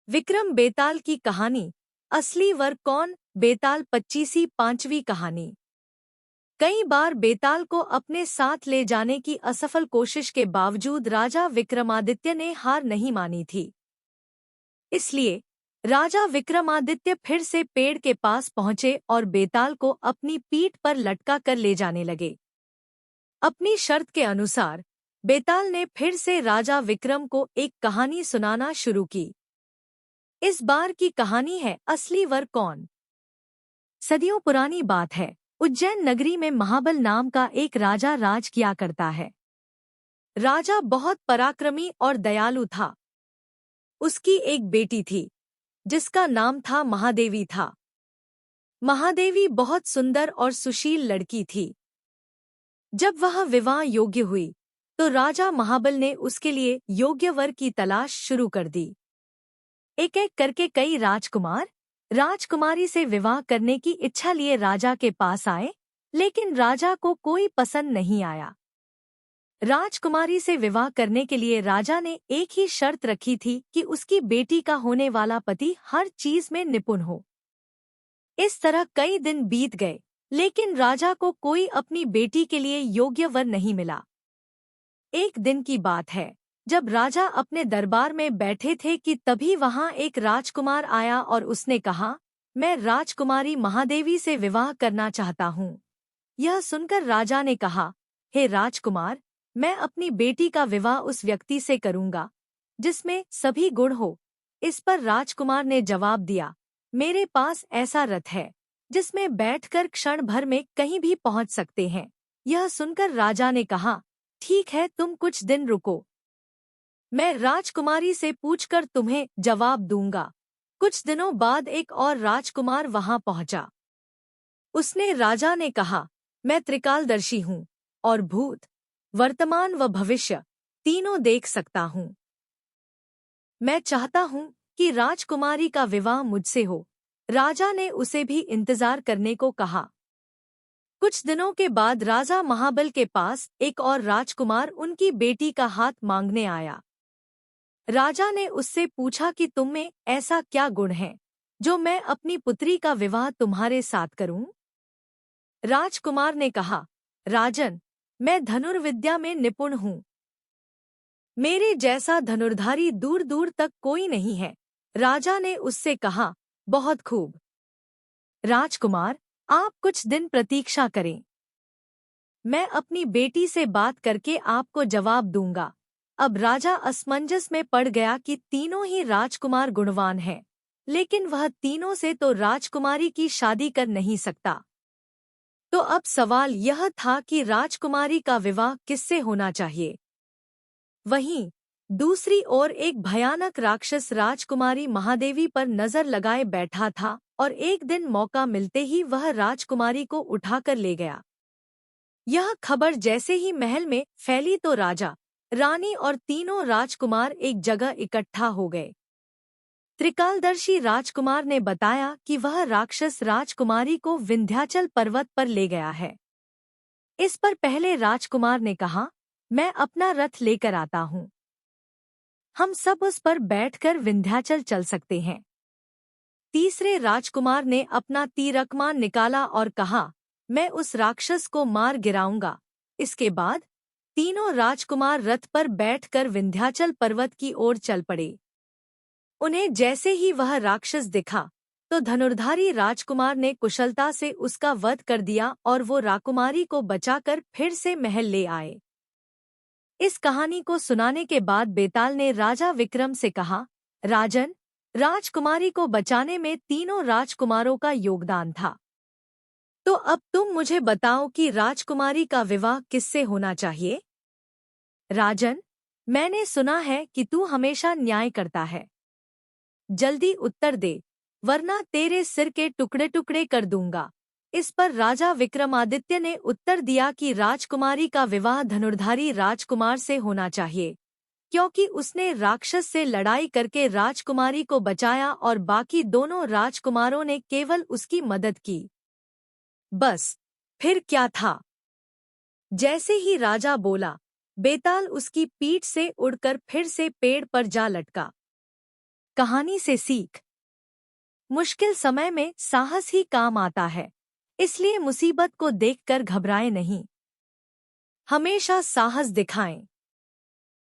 विक्रम बेताल की कहानी असली वर कौन? बेताल 25वीं 5वीं कहानी। कई बार बेताल को अपने साथ ले जाने की असफल कोशिश के बावजूद राजा विक्रमादित्य ने हार नहीं मानी थी। इसलिए राजा विक्रमादित्य फिर से पेड़ के पास पहुंचे और बेताल को अपनी पीठ पर लटका कर ले जाने लगे। अपनी शर्त के अनुसार बेताल ने फिर से राजा विक्रम को एक कहानी सुनाना शुरू की। इस बार की कहानी है असली वर कौन। सदियों पुरानी बात है। उज्जैन नगरी में महाबल नाम का एक राजा राज किया करता है। राजा बहुत पराक्रमी और दयालु था। उसकी एक बेटी थी जिसका नाम था महादेवी था। महादेवी बहुत सुंदर और सुशील लड़की थी। जब वह विवाह योग्य हुई तो राजा महाबल ने उसके लिए योग्य वर की तलाश शुरू कर दी। एक एक करके कई राजकुमार राजकुमारी से विवाह करने की इच्छा लिए राजा के पास आए, लेकिन राजा को कोई पसंद नहीं आया। राजकुमारी से विवाह करने के लिए राजा ने एक ही शर्त रखी थी कि उसकी बेटी का होने वाला पति हर चीज में निपुण हो। इस तरह कई दिन बीत गए, लेकिन राजा को कोई अपनी बेटी के लिए योग्य वर नहीं मिला। एक दिन की बात है, जब राजा अपने दरबार में बैठे थे कि तभी वहां एक राजकुमार आया और उसने कहा, मैं राजकुमारी महादेवी से विवाह करना चाहता हूँ। यह सुनकर राजा ने कहा, हे राजकुमार, मैं अपनी बेटी का विवाह उस व्यक्ति से करूँगा जिसमें सभी गुण हो। इस पर राजकुमार ने जवाब दिया, मेरे पास ऐसा रथ है जिसमें बैठकर क्षण भर में कहीं भी पहुँच सकते हैं। यह सुनकर राजा ने कहा, ठीक है, तुम कुछ दिन रुको, मैं राजकुमारी से पूछकर तुम्हें जवाब दूंगा। कुछ दिनों बाद एक और राजकुमार वहां पहुंचा। उसने राजा ने कहा, मैं त्रिकालदर्शी हूँ और भूत, वर्तमान व भविष्य तीनों देख सकता हूँ। मैं चाहता हूँ कि राजकुमारी का विवाह मुझसे हो। राजा ने उसे भी इंतजार करने को कहा। कुछ दिनों के बाद राजा महाबल के पास एक और राजकुमार उनकी बेटी का हाथ मांगने आया। राजा ने उससे पूछा कि तुम में ऐसा क्या गुण है जो मैं अपनी पुत्री का विवाह तुम्हारे साथ करूं? राजकुमार ने कहा, राजन, मैं धनुर्विद्या में निपुण हूँ। मेरे जैसा धनुर्धारी दूर दूर तक कोई नहीं है। राजा ने उससे कहा, बहुत खूब। राजकुमार, आप कुछ दिन प्रतीक्षा करें। मैं अपनी बेटी से बात करके आपको जवाब दूंगा। अब राजा असमंजस में पड़ गया कि तीनों ही राजकुमार गुणवान हैं, लेकिन वह तीनों से तो राजकुमारी की शादी कर नहीं सकता। तो अब सवाल यह था कि राजकुमारी का विवाह किससे होना चाहिए। वहीं दूसरी ओर एक भयानक राक्षस राजकुमारी महादेवी पर नजर लगाए बैठा था और एक दिन मौका मिलते ही वह राजकुमारी को उठाकर ले गया। यह खबर जैसे ही महल में फैली तो राजा, रानी और तीनों राजकुमार एक जगह इकट्ठा हो गए। त्रिकालदर्शी राजकुमार ने बताया कि वह राक्षस राजकुमारी को विंध्याचल पर्वत पर ले गया है। इस पर पहले राजकुमार ने कहा, मैं अपना रथ लेकर आता हूँ। हम सब उस पर बैठकर विंध्याचल चल सकते हैं। तीसरे राजकुमार ने अपना तीरकमान निकाला और कहा, मैं उस राक्षस को मार गिराऊंगा। इसके बाद तीनों राजकुमार रथ पर बैठकर विंध्याचल पर्वत की ओर चल पड़े। उन्हें जैसे ही वह राक्षस दिखा तो धनुर्धारी राजकुमार ने कुशलता से उसका वध कर दिया और वो राकुमारी को बचाकर फिर से महल ले आए। इस कहानी को सुनाने के बाद बेताल ने राजा विक्रम से कहा, राजन, राजकुमारी को बचाने में तीनों राजकुमारों का योगदान था। तो अब तुम मुझे बताओ कि राजकुमारी का विवाह किससे होना चाहिए। राजन, मैंने सुना है कि तू हमेशा न्याय करता है। जल्दी उत्तर दे, वरना तेरे सिर के टुकड़े टुकड़े कर दूंगा। इस पर राजा विक्रमादित्य ने उत्तर दिया कि राजकुमारी का विवाह धनुर्धारी राजकुमार से होना चाहिए, क्योंकि उसने राक्षस से लड़ाई करके राजकुमारी को बचाया और बाकी दोनों राजकुमारों ने केवल उसकी मदद की। बस, फिर क्या था। जैसे ही राजा बोला, बेताल उसकी पीठ से उड़कर फिर से पेड़ पर जा लटका। कहानी से सीख। मुश्किल समय में साहस ही काम आता है, इसलिए मुसीबत को देखकर घबराएं नहीं, हमेशा साहस दिखाएं।